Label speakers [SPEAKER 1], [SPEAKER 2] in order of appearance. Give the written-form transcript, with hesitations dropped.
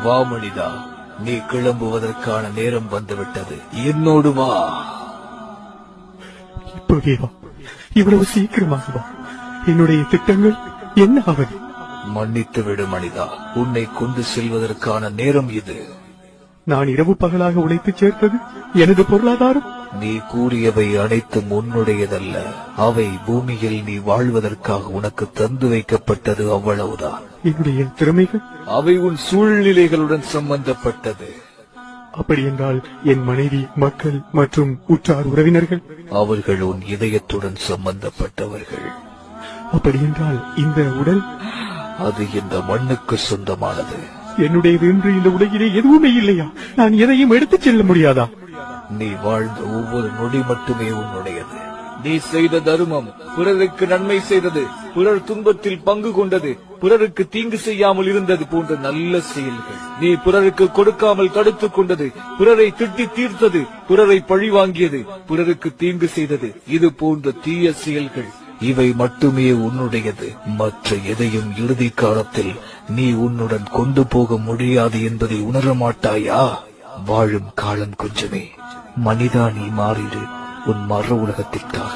[SPEAKER 1] வா மனிதா, நீ கிளம்புவதற்கான நேரம் வந்துவிட்டது. என்னோடு வா.
[SPEAKER 2] இப்போதே வா, இவ்வளவு சீக்கிரமாக வா. என்னுடைய திட்டங்கள் என்ன ஆவது?
[SPEAKER 1] மன்னித்து விடு மனிதா, உன்னை கொண்டு செல்வதற்கான நேரம் இது.
[SPEAKER 2] நான் இரவு பகலாக உழைத்து சேர்த்தது எனது பொருளாதாரம்.
[SPEAKER 1] நீ கூறியவை அனைத்தும் உன்னுடையதல்ல. அவை பூமியில் நீ வாழ்வதற்காக உனக்கு தந்து வைக்கப்பட்டது, அவ்வளவுதான்.
[SPEAKER 2] என்னுடைய திறமைகள்?
[SPEAKER 1] அவை உன் சூழ்நிலைகளுடன் சம்பந்தப்பட்டது.
[SPEAKER 2] அப்படி என்றால் என் மனைவி, மக்கள் மற்றும் உற்றார் உறவினர்கள்?
[SPEAKER 1] அவர்கள் உன் இதயத்துடன் சம்பந்தப்பட்டவர்கள்.
[SPEAKER 2] அப்படி என்றால் இந்த உடல்?
[SPEAKER 1] அது இந்த மண்ணுக்கு சொந்தமானது.
[SPEAKER 2] என்னுடையது என்று இந்த உலகிலே எதுவுமே இல்லையா? நான் எதையும் எடுத்துச் செல்ல முடியாதா?
[SPEAKER 1] நீ வாழ்ந்த ஒவ்வொரு நொடி மட்டுமே உன்னுடையது. நீ செய்த தர்மம், பிறருக்கு நன்மை செய்தது, பிறர் துன்பத்தில் பங்கு கொண்டது, பிறருக்கு தீங்கு செய்யாமல் இருந்தது போன்ற நல்ல செயல்கள். நீ பிறருக்கு கொடுக்காமல் தடுத்துக் கொண்டது, பிறரை திட்டி தீர்த்தது, பிறரை பழி வாங்கியது, பிறருக்கு தீங்கு செய்தது, இது போன்ற தீய செயல்கள். இவை மட்டுமே உன்னுடையது. மற்ற எதையும் இறுதி காலத்தில் நீ உன்னுடன் கொண்டு போக முடியாது என்பதை உணர மாட்டாயா? வாழும் காலம் கொஞ்சமே. மனிதா, நீ மாறிடு உன் மறு உலகத்திற்காக.